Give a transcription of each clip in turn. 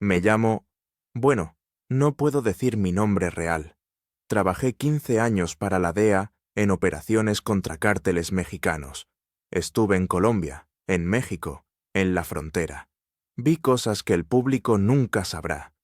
Me llamo... Bueno, no puedo decir mi nombre real. Trabajé 15 años para la DEA en operaciones contra cárteles mexicanos. Estuve en Colombia, en México, en la frontera. Vi cosas que el público nunca sabrá.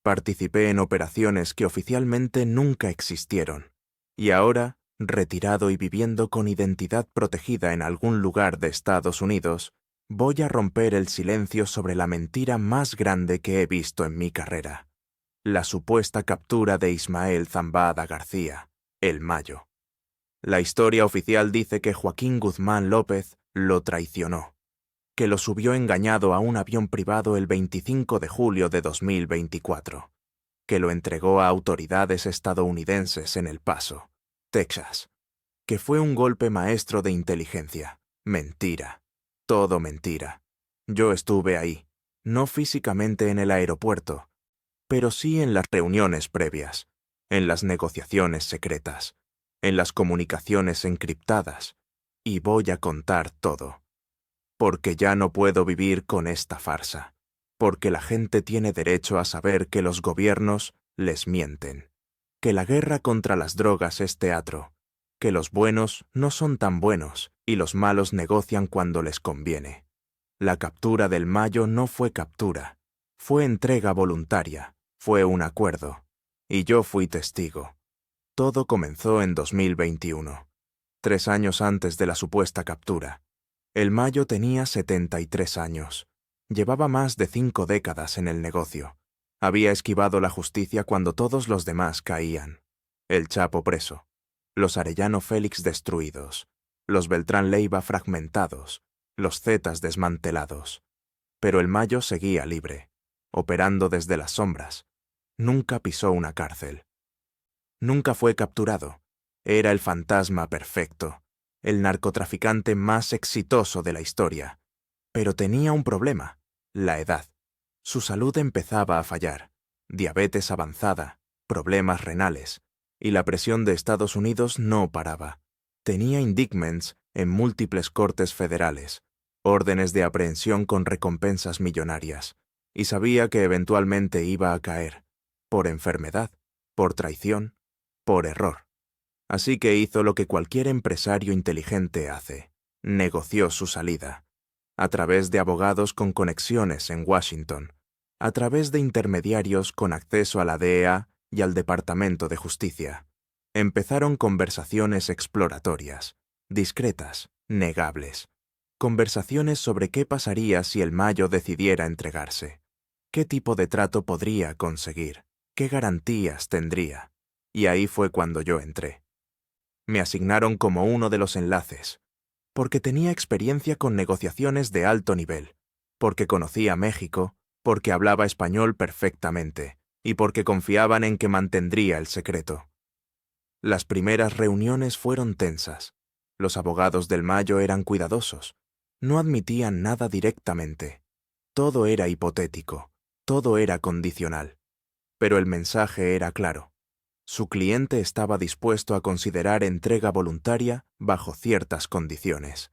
Participé en operaciones que oficialmente nunca existieron. Y ahora, retirado y viviendo con identidad protegida en algún lugar de Estados Unidos, voy a romper el silencio sobre la mentira más grande que he visto en mi carrera. La supuesta captura de Ismael Zambada García, el Mayo. La historia oficial dice que Joaquín Guzmán López lo traicionó, que lo subió engañado a un avión privado el 25 de julio de 2024, que lo entregó a autoridades estadounidenses en El Paso, Texas, que fue un golpe maestro de inteligencia. Mentira. Todo mentira. Yo estuve ahí, no físicamente en el aeropuerto, pero sí en las reuniones previas, en las negociaciones secretas, en las comunicaciones encriptadas, y voy a contar todo. Porque ya no puedo vivir con esta farsa, porque la gente tiene derecho a saber que los gobiernos les mienten, que la guerra contra las drogas es teatro, que los buenos no son tan buenos y los malos negocian cuando les conviene. La captura del Mayo no fue captura, fue entrega voluntaria, fue un acuerdo, y yo fui testigo. Todo comenzó en 2021, 3 años antes de la supuesta captura. El Mayo tenía 73 años. Llevaba más de 5 décadas en el negocio. Había esquivado la justicia cuando todos los demás caían. El Chapo preso, los Arellano Félix destruidos, los Beltrán Leiva fragmentados, los Zetas desmantelados. Pero el Mayo seguía libre, operando desde las sombras. Nunca pisó una cárcel. Nunca fue capturado. Era el fantasma perfecto, el narcotraficante más exitoso de la historia. Pero tenía un problema, la edad. Su salud empezaba a fallar, diabetes avanzada, problemas renales, y la presión de Estados Unidos no paraba. Tenía indictments en múltiples cortes federales, órdenes de aprehensión con recompensas millonarias, y sabía que eventualmente iba a caer, por enfermedad, por traición, por error. Así que hizo lo que cualquier empresario inteligente hace. Negoció su salida. A través de abogados con conexiones en Washington. A través de intermediarios con acceso a la DEA y al Departamento de Justicia. Empezaron conversaciones exploratorias, discretas, negables. Conversaciones sobre qué pasaría si el Mayo decidiera entregarse. ¿Qué tipo de trato podría conseguir? ¿Qué garantías tendría? Y ahí fue cuando yo entré. Me asignaron como uno de los enlaces, porque tenía experiencia con negociaciones de alto nivel, porque conocía México, porque hablaba español perfectamente, y porque confiaban en que mantendría el secreto. Las primeras reuniones fueron tensas. Los abogados del Mayo eran cuidadosos. No admitían nada directamente. Todo era hipotético, todo era condicional. Pero el mensaje era claro. Su cliente estaba dispuesto a considerar entrega voluntaria bajo ciertas condiciones.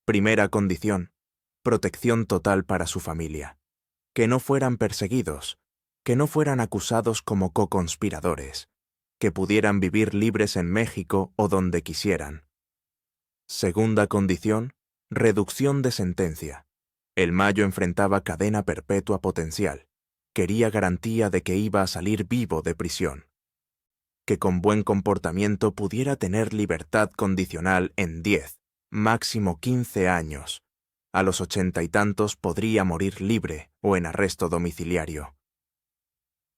Primera condición, protección total para su familia. Que no fueran perseguidos, que no fueran acusados como coconspiradores, que pudieran vivir libres en México o donde quisieran. Segunda condición, reducción de sentencia. El Mayo enfrentaba cadena perpetua potencial. Quería garantía de que iba a salir vivo de prisión. Que con buen comportamiento pudiera tener libertad condicional en 10, máximo 15 años. A los 80 y tantos podría morir libre o en arresto domiciliario.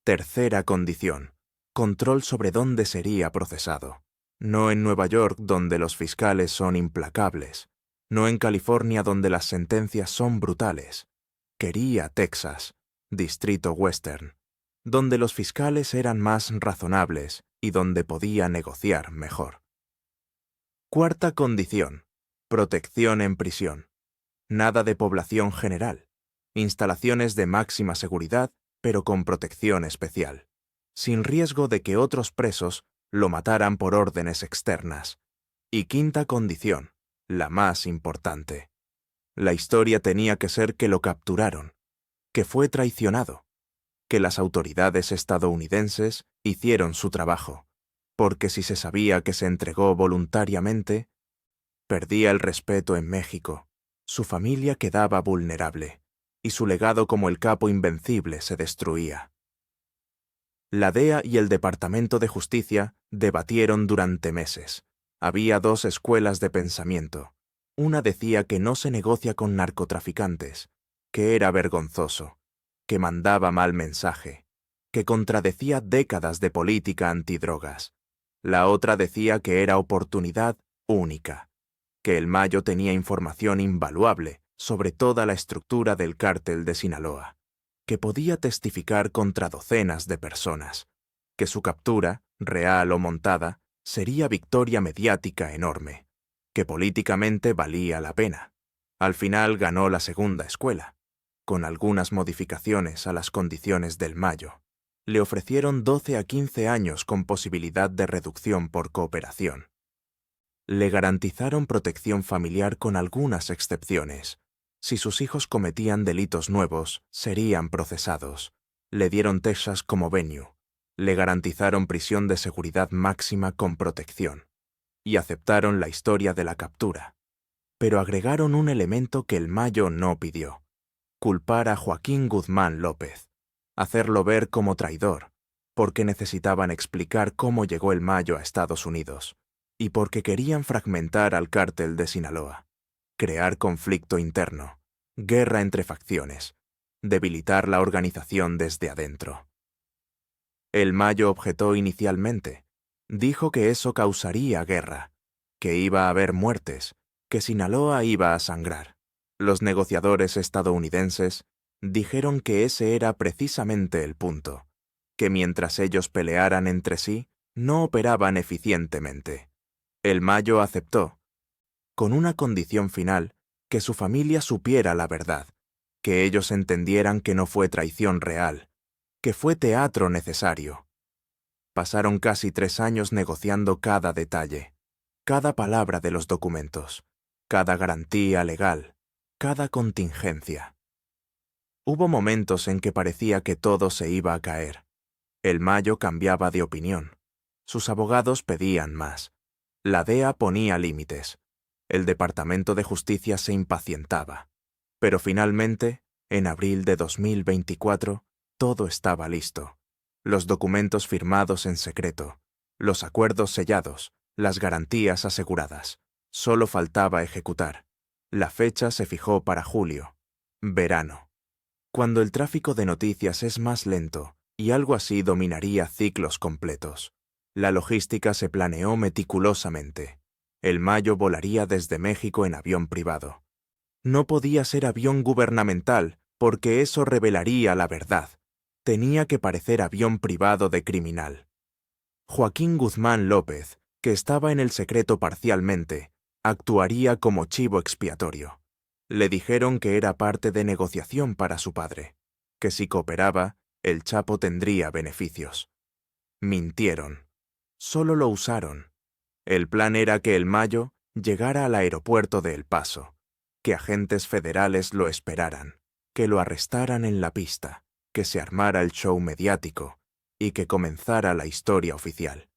Tercera condición, control sobre dónde sería procesado. No en Nueva York, donde los fiscales son implacables. No en California, donde las sentencias son brutales. Quería Texas, Distrito Western, donde los fiscales eran más razonables y donde podía negociar mejor. Cuarta condición, protección en prisión. Nada de población general. Instalaciones de máxima seguridad, pero con protección especial, sin riesgo de que otros presos lo mataran por órdenes externas. Y quinta condición, la más importante. La historia tenía que ser que lo capturaron, que fue traicionado, que las autoridades estadounidenses hicieron su trabajo, porque si se sabía que se entregó voluntariamente, perdía el respeto en México, su familia quedaba vulnerable, y su legado como el capo invencible se destruía. La DEA y el Departamento de Justicia debatieron durante meses. Había dos escuelas de pensamiento. Una decía que no se negocia con narcotraficantes, que era vergonzoso, que mandaba mal mensaje, que contradecía décadas de política antidrogas. La otra decía que era oportunidad única, que el Mayo tenía información invaluable sobre toda la estructura del cártel de Sinaloa, que podía testificar contra docenas de personas, que su captura, real o montada, sería victoria mediática enorme, que políticamente valía la pena. Al final ganó la segunda escuela, con algunas modificaciones a las condiciones del Mayo. Le ofrecieron 12 a 15 años con posibilidad de reducción por cooperación. Le garantizaron protección familiar con algunas excepciones. Si sus hijos cometían delitos nuevos, serían procesados. Le dieron Texas como venue. Le garantizaron prisión de seguridad máxima con protección. Y aceptaron la historia de la captura. Pero agregaron un elemento que el Mayo no pidió: culpar a Joaquín Guzmán López, hacerlo ver como traidor, porque necesitaban explicar cómo llegó el Mayo a Estados Unidos, y porque querían fragmentar al cártel de Sinaloa, crear conflicto interno, guerra entre facciones, debilitar la organización desde adentro. El Mayo objetó inicialmente. Dijo que eso causaría guerra, que iba a haber muertes, que Sinaloa iba a sangrar. Los negociadores estadounidenses dijeron que ese era precisamente el punto, que mientras ellos pelearan entre sí, no operaban eficientemente. El Mayo aceptó, con una condición final: que su familia supiera la verdad, que ellos entendieran que no fue traición real, que fue teatro necesario. Pasaron casi 3 años negociando cada detalle, cada palabra de los documentos, cada garantía legal, cada contingencia. Hubo momentos en que parecía que todo se iba a caer. El Mayo cambiaba de opinión. Sus abogados pedían más. La DEA ponía límites. El Departamento de Justicia se impacientaba. Pero finalmente, en abril de 2024, todo estaba listo. Los documentos firmados en secreto, los acuerdos sellados, las garantías aseguradas. Solo faltaba ejecutar. La fecha se fijó para julio, verano. Cuando el tráfico de noticias es más lento, y algo así dominaría ciclos completos. La logística se planeó meticulosamente. El Mayo volaría desde México en avión privado. No podía ser avión gubernamental, porque eso revelaría la verdad. Tenía que parecer avión privado de criminal. Joaquín Guzmán López, que estaba en el secreto parcialmente, actuaría como chivo expiatorio. Le dijeron que era parte de negociación para su padre, que si cooperaba, el Chapo tendría beneficios. Mintieron. Solo lo usaron. El plan era que el Mayo llegara al aeropuerto de El Paso, que agentes federales lo esperaran, que lo arrestaran en la pista, que se armara el show mediático y que comenzara la historia oficial.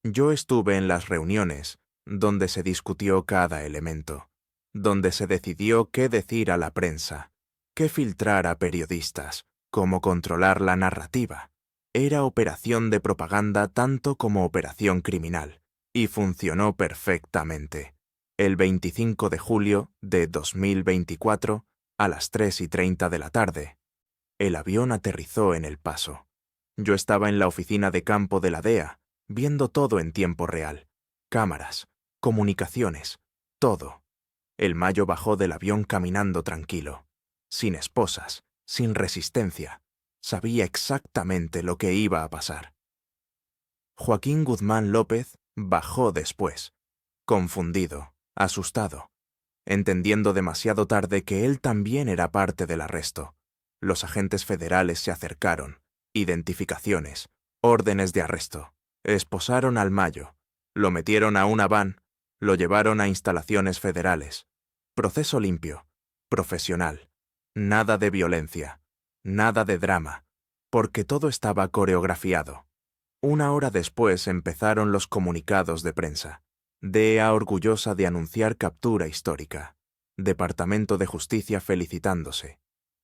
Yo estuve en las reuniones donde se discutió cada elemento, donde se decidió qué decir a la prensa, qué filtrar a periodistas, cómo controlar la narrativa. Era operación de propaganda tanto como operación criminal, y funcionó perfectamente. El 25 de julio de 2024, a las 3:30 de la tarde, el avión aterrizó en El Paso. Yo estaba en la oficina de campo de la DEA, viendo todo en tiempo real. Cámaras, comunicaciones, todo. El Mayo bajó del avión caminando tranquilo, sin esposas, sin resistencia. Sabía exactamente lo que iba a pasar. Joaquín Guzmán López bajó después, confundido, asustado, entendiendo demasiado tarde que él también era parte del arresto. Los agentes federales se acercaron, identificaciones, órdenes de arresto. Esposaron al Mayo, lo metieron a una van, lo llevaron a instalaciones federales. Proceso limpio, profesional, nada de violencia, nada de drama, porque todo estaba coreografiado. Una hora después empezaron los comunicados de prensa. DEA orgullosa de anunciar captura histórica. Departamento de Justicia felicitándose.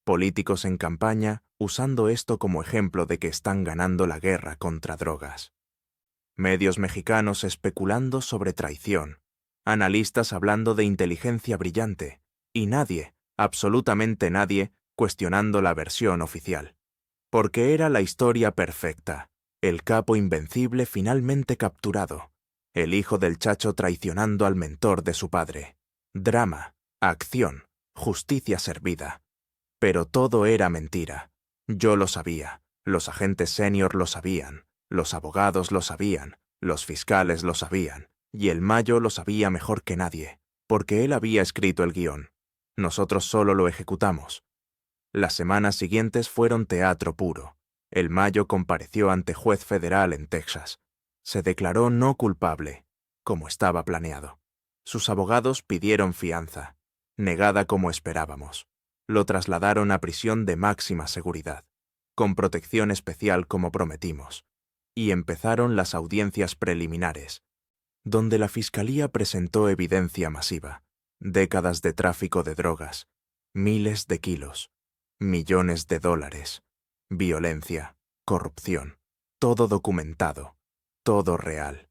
Políticos en campaña usando esto como ejemplo de que están ganando la guerra contra drogas. Medios mexicanos especulando sobre traición. Analistas hablando de inteligencia brillante. Y nadie, absolutamente nadie, cuestionando la versión oficial. Porque era la historia perfecta. El capo invencible finalmente capturado. El hijo del Chacho traicionando al mentor de su padre. Drama, acción, justicia servida. Pero todo era mentira. Yo lo sabía, los agentes senior lo sabían, los abogados lo sabían, los fiscales lo sabían, y el Mayo lo sabía mejor que nadie, porque él había escrito el guión. Nosotros solo lo ejecutamos. Las semanas siguientes fueron teatro puro. El Mayo compareció ante juez federal en Texas. Se declaró no culpable, como estaba planeado. Sus abogados pidieron fianza, negada como esperábamos. Lo trasladaron a prisión de máxima seguridad, con protección especial como prometimos. Y empezaron las audiencias preliminares, donde la fiscalía presentó evidencia masiva, décadas de tráfico de drogas, miles de kilos, millones de dólares, violencia, corrupción, todo documentado, todo real.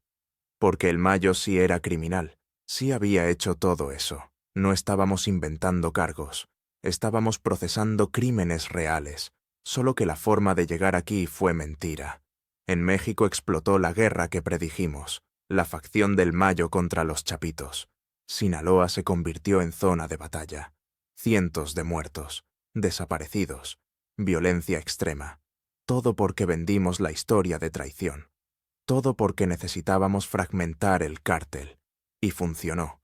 Porque el Mayo sí era criminal, sí había hecho todo eso. No estábamos inventando cargos, estábamos procesando crímenes reales, solo que la forma de llegar aquí fue mentira. En México explotó la guerra que predijimos, la facción del Mayo contra los Chapitos. Sinaloa se convirtió en zona de batalla. Cientos de muertos, desaparecidos, violencia extrema. Todo porque vendimos la historia de traición. Todo porque necesitábamos fragmentar el cártel. Y funcionó.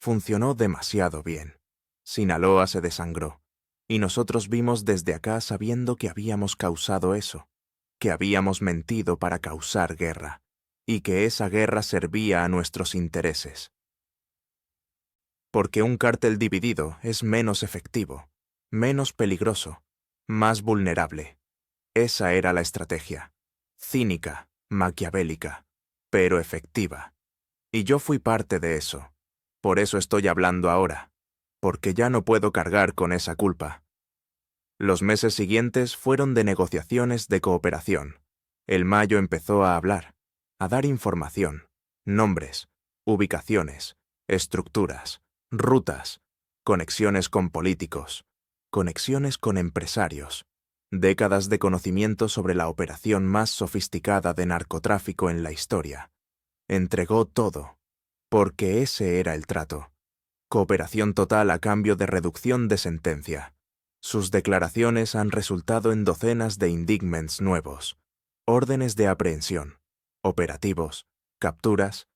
Funcionó demasiado bien. Sinaloa se desangró. Y nosotros vimos desde acá sabiendo que habíamos causado eso, que habíamos mentido para causar guerra, y que esa guerra servía a nuestros intereses. Porque un cártel dividido es menos efectivo, menos peligroso, más vulnerable. Esa era la estrategia. Cínica, maquiavélica, pero efectiva. Y yo fui parte de eso. Por eso estoy hablando ahora, porque ya no puedo cargar con esa culpa. Los meses siguientes fueron de negociaciones de cooperación. El Mayo empezó a hablar, a dar información, nombres, ubicaciones, estructuras, rutas, conexiones con políticos, conexiones con empresarios, décadas de conocimiento sobre la operación más sofisticada de narcotráfico en la historia. Entregó todo, porque ese era el trato. Cooperación total a cambio de reducción de sentencia. Sus declaraciones han resultado en docenas de indictments nuevos, órdenes de aprehensión, operativos, capturas,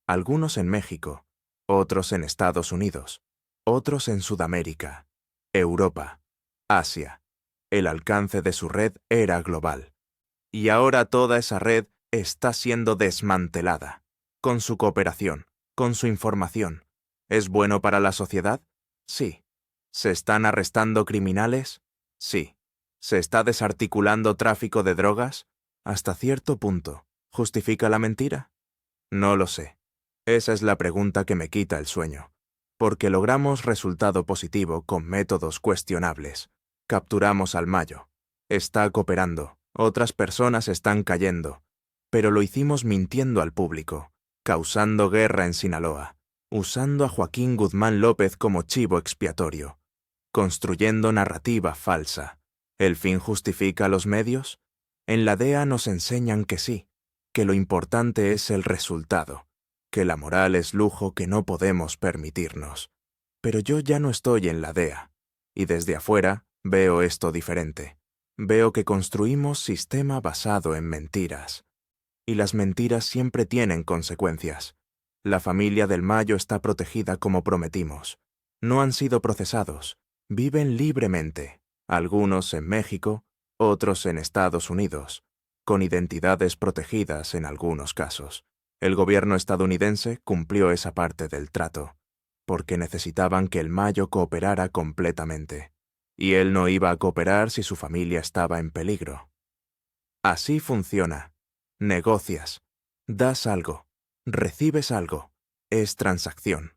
algunos en México, otros en Estados Unidos, otros en Sudamérica, Europa, Asia. El alcance de su red era global. Y ahora toda esa red está siendo desmantelada. Con su cooperación, con su información. ¿Es bueno para la sociedad? Sí. ¿Se están arrestando criminales? Sí. ¿Se está desarticulando tráfico de drogas? Hasta cierto punto. ¿Justifica la mentira? No lo sé. Esa es la pregunta que me quita el sueño. Porque logramos resultado positivo con métodos cuestionables. Capturamos al Mayo. Está cooperando. Otras personas están cayendo. Pero lo hicimos mintiendo al público, causando guerra en Sinaloa, usando a Joaquín Guzmán López como chivo expiatorio, construyendo narrativa falsa. ¿El fin justifica los medios? En la DEA nos enseñan que sí, que lo importante es el resultado, que la moral es lujo que no podemos permitirnos. Pero yo ya no estoy en la DEA, y desde afuera veo esto diferente. Veo que construimos sistema basado en mentiras. Y las mentiras siempre tienen consecuencias. La familia del Mayo está protegida como prometimos. No han sido procesados. Viven libremente, algunos en México, otros en Estados Unidos, con identidades protegidas en algunos casos. El gobierno estadounidense cumplió esa parte del trato, porque necesitaban que el Mayo cooperara completamente. Y él no iba a cooperar si su familia estaba en peligro. Así funciona. Negocias. Das algo. Recibes algo. Es transacción.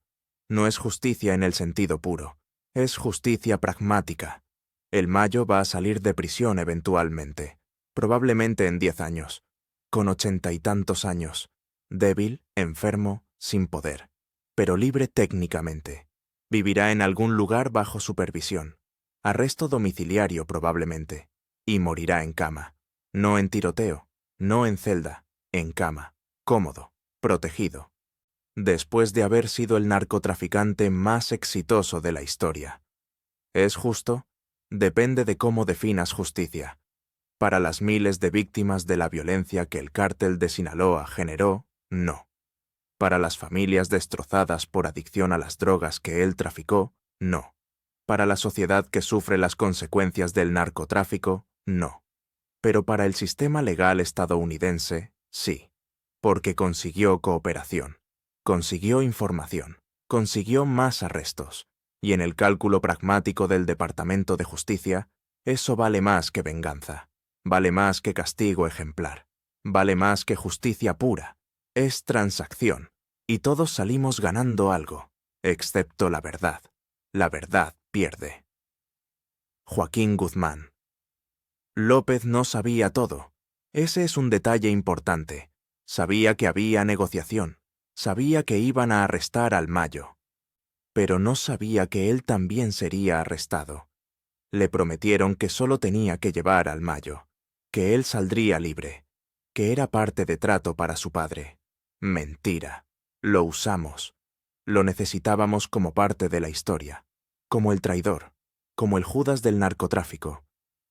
No es justicia en el sentido puro. Es justicia pragmática. El Mayo va a salir de prisión eventualmente. Probablemente en 10 años. Con 80 y tantos años. Débil, enfermo, sin poder. Pero libre técnicamente. Vivirá en algún lugar bajo supervisión. Arresto domiciliario probablemente. Y morirá en cama. No en tiroteo. No en celda. En cama. Cómodo. Protegido. Después de haber sido el narcotraficante más exitoso de la historia. ¿Es justo? Depende de cómo definas justicia. Para las miles de víctimas de la violencia que el cártel de Sinaloa generó, no. Para las familias destrozadas por adicción a las drogas que él traficó, no. Para la sociedad que sufre las consecuencias del narcotráfico, no. Pero para el sistema legal estadounidense, sí. Porque consiguió cooperación, consiguió información, consiguió más arrestos. Y en el cálculo pragmático del Departamento de Justicia, eso vale más que venganza. Vale más que castigo ejemplar. Vale más que justicia pura. Es transacción. Y todos salimos ganando algo, excepto la verdad. La verdad pierde. Joaquín Guzmán. López no sabía todo. Ese es un detalle importante. Sabía que había negociación. Sabía que iban a arrestar al Mayo. Pero no sabía que él también sería arrestado. Le prometieron que solo tenía que llevar al Mayo, que él saldría libre, que era parte de trato para su padre. Mentira. Lo usamos. Lo necesitábamos como parte de la historia, como el traidor, como el Judas del narcotráfico.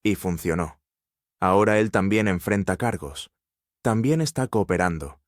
Y funcionó. Ahora él también enfrenta cargos. También está cooperando.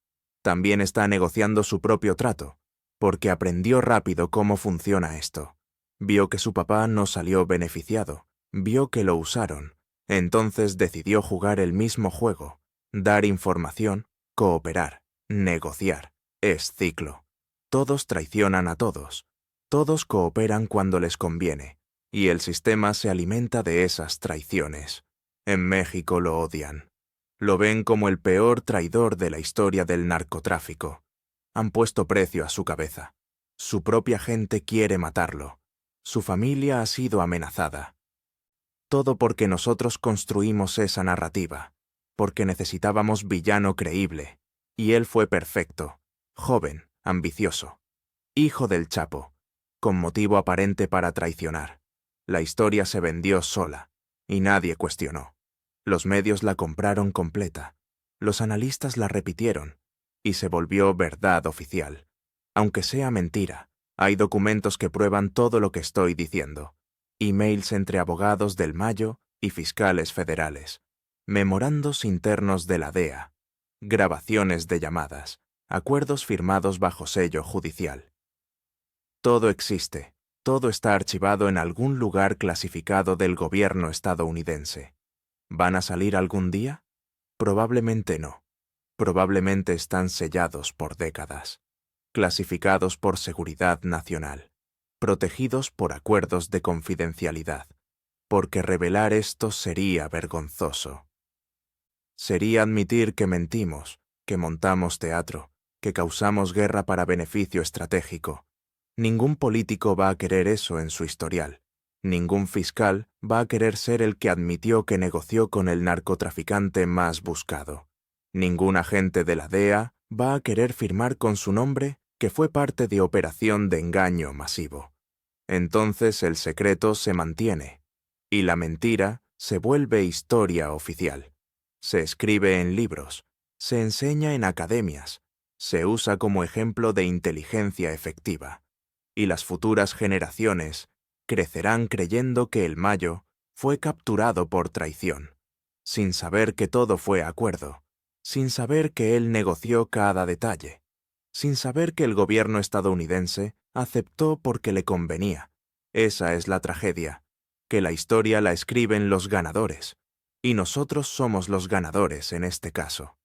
También está negociando su propio trato, porque aprendió rápido cómo funciona esto. Vio que su papá no salió beneficiado. Vio que lo usaron. Entonces decidió jugar el mismo juego. Dar información, cooperar, negociar. Es ciclo. Todos traicionan a todos. Todos cooperan cuando les conviene. Y el sistema se alimenta de esas traiciones. En México lo odian. Lo ven como el peor traidor de la historia del narcotráfico. Han puesto precio a su cabeza. Su propia gente quiere matarlo. Su familia ha sido amenazada. Todo porque nosotros construimos esa narrativa, porque necesitábamos villano creíble, y él fue perfecto, joven, ambicioso, hijo del Chapo, con motivo aparente para traicionar. La historia se vendió sola, y nadie cuestionó. Los medios la compraron completa, los analistas la repitieron, y se volvió verdad oficial. Aunque sea mentira, hay documentos que prueban todo lo que estoy diciendo. Emails entre abogados del Mayo y fiscales federales, memorandos internos de la DEA, grabaciones de llamadas, acuerdos firmados bajo sello judicial. Todo existe, todo está archivado en algún lugar clasificado del gobierno estadounidense. ¿Van a salir algún día? Probablemente no. Probablemente están sellados por décadas, clasificados por seguridad nacional, protegidos por acuerdos de confidencialidad, porque revelar esto sería vergonzoso. Sería admitir que mentimos, que montamos teatro, que causamos guerra para beneficio estratégico. Ningún político va a querer eso en su historial. Ningún fiscal va a querer ser el que admitió que negoció con el narcotraficante más buscado. Ningún agente de la DEA va a querer firmar con su nombre que fue parte de operación de engaño masivo. Entonces el secreto se mantiene, y la mentira se vuelve historia oficial. Se escribe en libros, se enseña en academias, se usa como ejemplo de inteligencia efectiva, y las futuras generaciones crecerán creyendo que el Mayo fue capturado por traición, sin saber que todo fue acuerdo, sin saber que él negoció cada detalle, sin saber que el gobierno estadounidense aceptó porque le convenía. Esa es la tragedia, que la historia la escriben los ganadores, y nosotros somos los ganadores en este caso.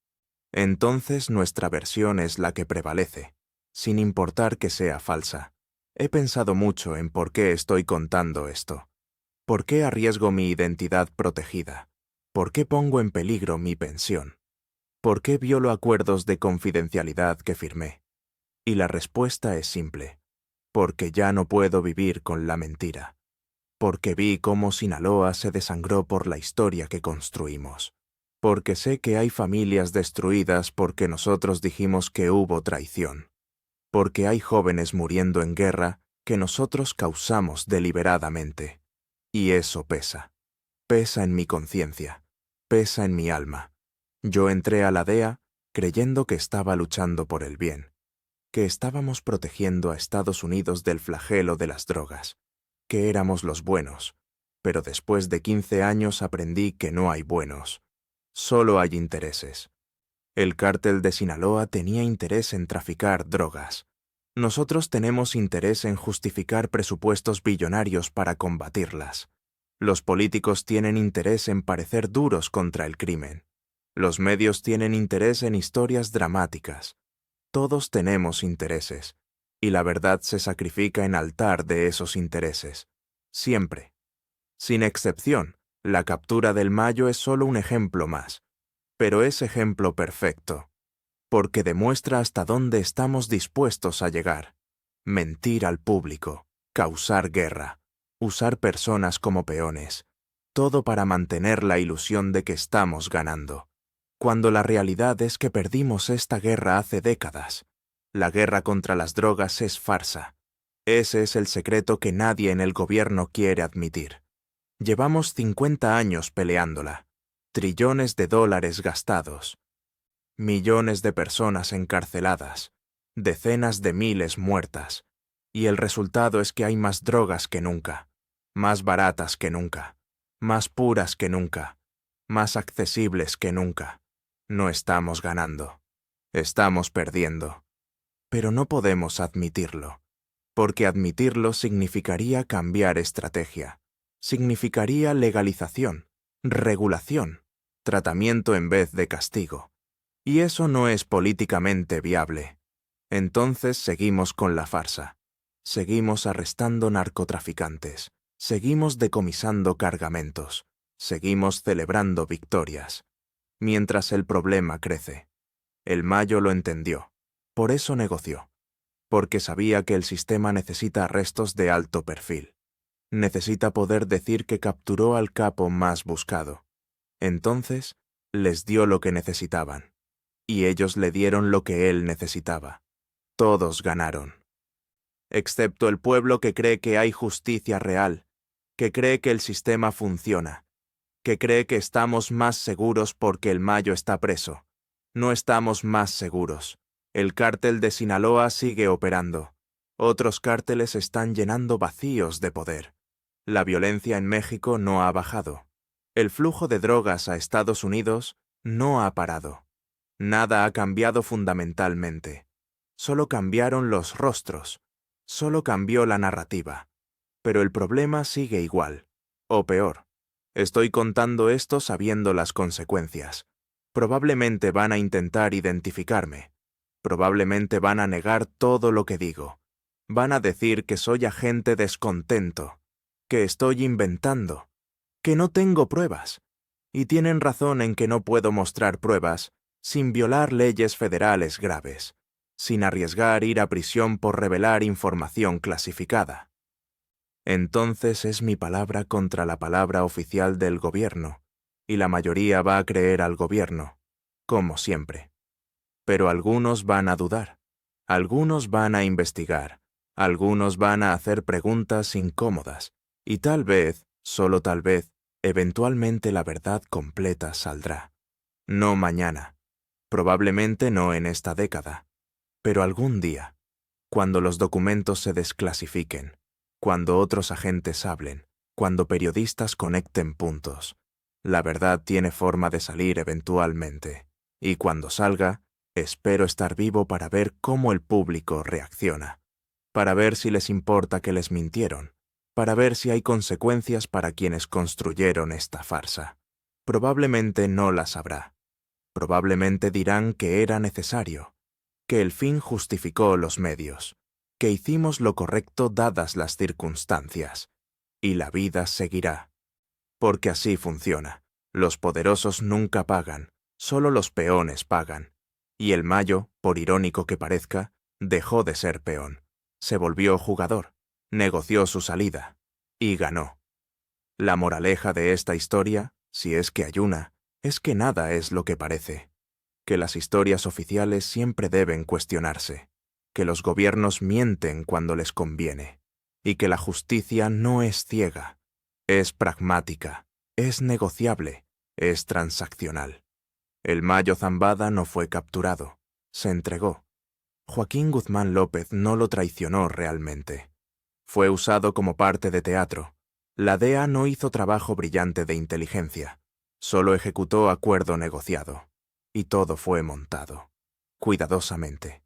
Entonces nuestra versión es la que prevalece, sin importar que sea falsa. He pensado mucho en por qué estoy contando esto. ¿Por qué arriesgo mi identidad protegida? ¿Por qué pongo en peligro mi pensión? ¿Por qué violo acuerdos de confidencialidad que firmé? Y la respuesta es simple. Porque ya no puedo vivir con la mentira. Porque vi cómo Sinaloa se desangró por la historia que construimos. Porque sé que hay familias destruidas porque nosotros dijimos que hubo traición. Porque hay jóvenes muriendo en guerra que nosotros causamos deliberadamente. Y eso pesa. Pesa en mi conciencia. Pesa en mi alma. Yo entré a la DEA creyendo que estaba luchando por el bien, que estábamos protegiendo a Estados Unidos del flagelo de las drogas, que éramos los buenos, pero después de 15 años aprendí que no hay buenos, solo hay intereses. El cártel de Sinaloa tenía interés en traficar drogas. Nosotros tenemos interés en justificar presupuestos billonarios para combatirlas. Los políticos tienen interés en parecer duros contra el crimen. Los medios tienen interés en historias dramáticas. Todos tenemos intereses, y la verdad se sacrifica en altar de esos intereses. Siempre. Sin excepción, la captura del Mayo es solo un ejemplo más, pero es ejemplo perfecto, porque demuestra hasta dónde estamos dispuestos a llegar. Mentir al público, causar guerra, usar personas como peones, todo para mantener la ilusión de que estamos ganando, cuando la realidad es que perdimos esta guerra hace décadas. La guerra contra las drogas es farsa. Ese es el secreto que nadie en el gobierno quiere admitir. Llevamos 50 años peleándola, trillones de dólares gastados, millones de personas encarceladas, decenas de miles muertas, y el resultado es que hay más drogas que nunca, más baratas que nunca, más puras que nunca, más accesibles que nunca. No estamos ganando, estamos perdiendo. Pero no podemos admitirlo, porque admitirlo significaría cambiar estrategia, significaría legalización, regulación, tratamiento en vez de castigo. Y eso no es políticamente viable. Entonces seguimos con la farsa. Seguimos arrestando narcotraficantes. Seguimos decomisando cargamentos. Seguimos celebrando victorias. Mientras el problema crece. El Mayo lo entendió. Por eso negoció. Porque sabía que el sistema necesita arrestos de alto perfil. Necesita poder decir que capturó al capo más buscado. Entonces, les dio lo que necesitaban. Y ellos le dieron lo que él necesitaba. Todos ganaron. Excepto el pueblo que cree que hay justicia real, que cree que el sistema funciona, que cree que estamos más seguros porque el Mayo está preso. No estamos más seguros. El cártel de Sinaloa sigue operando. Otros cárteles están llenando vacíos de poder. La violencia en México no ha bajado. El flujo de drogas a Estados Unidos no ha parado. Nada ha cambiado fundamentalmente. Solo cambiaron los rostros. Solo cambió la narrativa. Pero el problema sigue igual, o peor. Estoy contando esto sabiendo las consecuencias. Probablemente van a intentar identificarme. Probablemente van a negar todo lo que digo. Van a decir que soy agente descontento, que estoy inventando, que no tengo pruebas. Y tienen razón en que no puedo mostrar pruebas sin violar leyes federales graves, sin arriesgar ir a prisión por revelar información clasificada. Entonces es mi palabra contra la palabra oficial del gobierno, y la mayoría va a creer al gobierno, como siempre. Pero algunos van a dudar, algunos van a investigar, algunos van a hacer preguntas incómodas, y tal vez, solo tal vez, eventualmente la verdad completa saldrá. No mañana, probablemente no en esta década, pero algún día, cuando los documentos se desclasifiquen, cuando otros agentes hablen, cuando periodistas conecten puntos, la verdad tiene forma de salir eventualmente, y cuando salga, espero estar vivo para ver cómo el público reacciona, para ver si les importa que les mintieron, para ver si hay consecuencias para quienes construyeron esta farsa. Probablemente no las habrá. Probablemente dirán que era necesario, que el fin justificó los medios, que hicimos lo correcto dadas las circunstancias, y la vida seguirá. Porque así funciona. Los poderosos nunca pagan, solo los peones pagan. Y el Mayo, por irónico que parezca, dejó de ser peón. Se volvió jugador, negoció su salida y ganó. La moraleja de esta historia, si es que hay una, es que nada es lo que parece. Que las historias oficiales siempre deben cuestionarse. Que los gobiernos mienten cuando les conviene. Y que la justicia no es ciega. Es pragmática, es negociable, es transaccional. El Mayo Zambada no fue capturado, se entregó. Joaquín Guzmán López no lo traicionó realmente. Fue usado como parte de teatro. La DEA no hizo trabajo brillante de inteligencia, solo ejecutó acuerdo negociado. Y todo fue montado, cuidadosamente,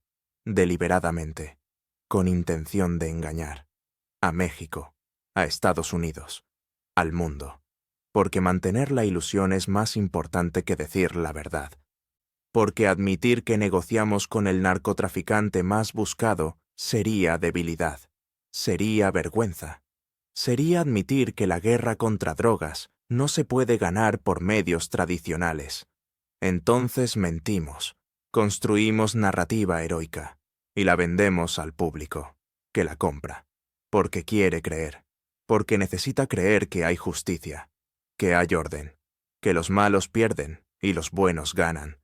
deliberadamente, con intención de engañar a México, a Estados Unidos, al mundo, porque mantener la ilusión es más importante que decir la verdad. Porque admitir que negociamos con el narcotraficante más buscado sería debilidad, sería vergüenza, sería admitir que la guerra contra drogas no se puede ganar por medios tradicionales. Entonces mentimos, construimos narrativa heroica y la vendemos al público, que la compra, porque quiere creer, porque necesita creer que hay justicia, que hay orden, que los malos pierden y los buenos ganan.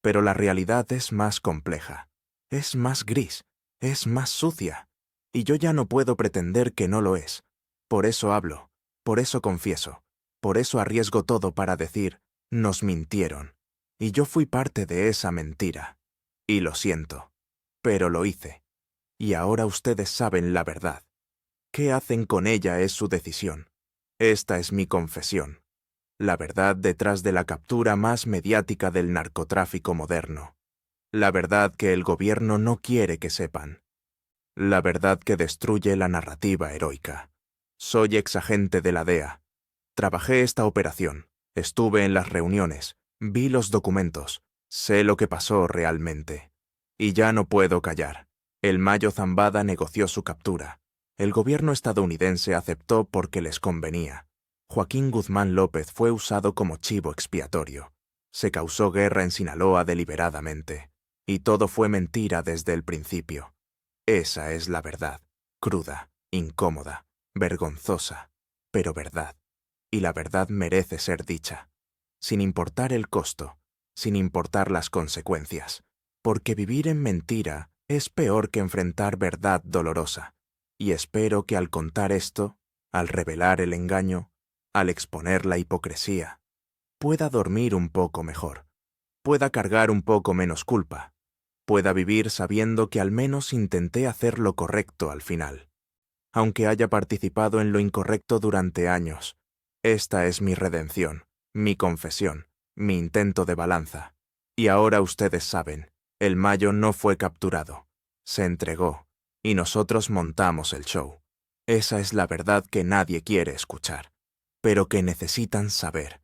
Pero la realidad es más compleja, es más gris, es más sucia, y yo ya no puedo pretender que no lo es. Por eso hablo, por eso confieso, por eso arriesgo todo para decir, nos mintieron. Y yo fui parte de esa mentira. Y lo siento, pero lo hice. Y ahora ustedes saben la verdad. ¿Qué hacen con ella es su decisión? Esta es mi confesión. La verdad detrás de la captura más mediática del narcotráfico moderno. La verdad que el gobierno no quiere que sepan. La verdad que destruye la narrativa heroica. Soy exagente de la DEA. Trabajé esta operación, estuve en las reuniones, vi los documentos, sé lo que pasó realmente. Y ya no puedo callar. El Mayo Zambada negoció su captura. El gobierno estadounidense aceptó porque les convenía. Joaquín Guzmán López fue usado como chivo expiatorio. Se causó guerra en Sinaloa deliberadamente. Y todo fue mentira desde el principio. Esa es la verdad, cruda, incómoda, vergonzosa, pero verdad. Y la verdad merece ser dicha, sin importar el costo, sin importar las consecuencias, porque vivir en mentira es peor que enfrentar verdad dolorosa. Y espero que al contar esto, al revelar el engaño, al exponer la hipocresía, pueda dormir un poco mejor, pueda cargar un poco menos culpa, pueda vivir sabiendo que al menos intenté hacer lo correcto al final. Aunque haya participado en lo incorrecto durante años, esta es mi redención, mi confesión, mi intento de balanza. Y ahora ustedes saben, el Mayo no fue capturado, se entregó, y nosotros montamos el show. Esa es la verdad que nadie quiere escuchar, pero que necesitan saber.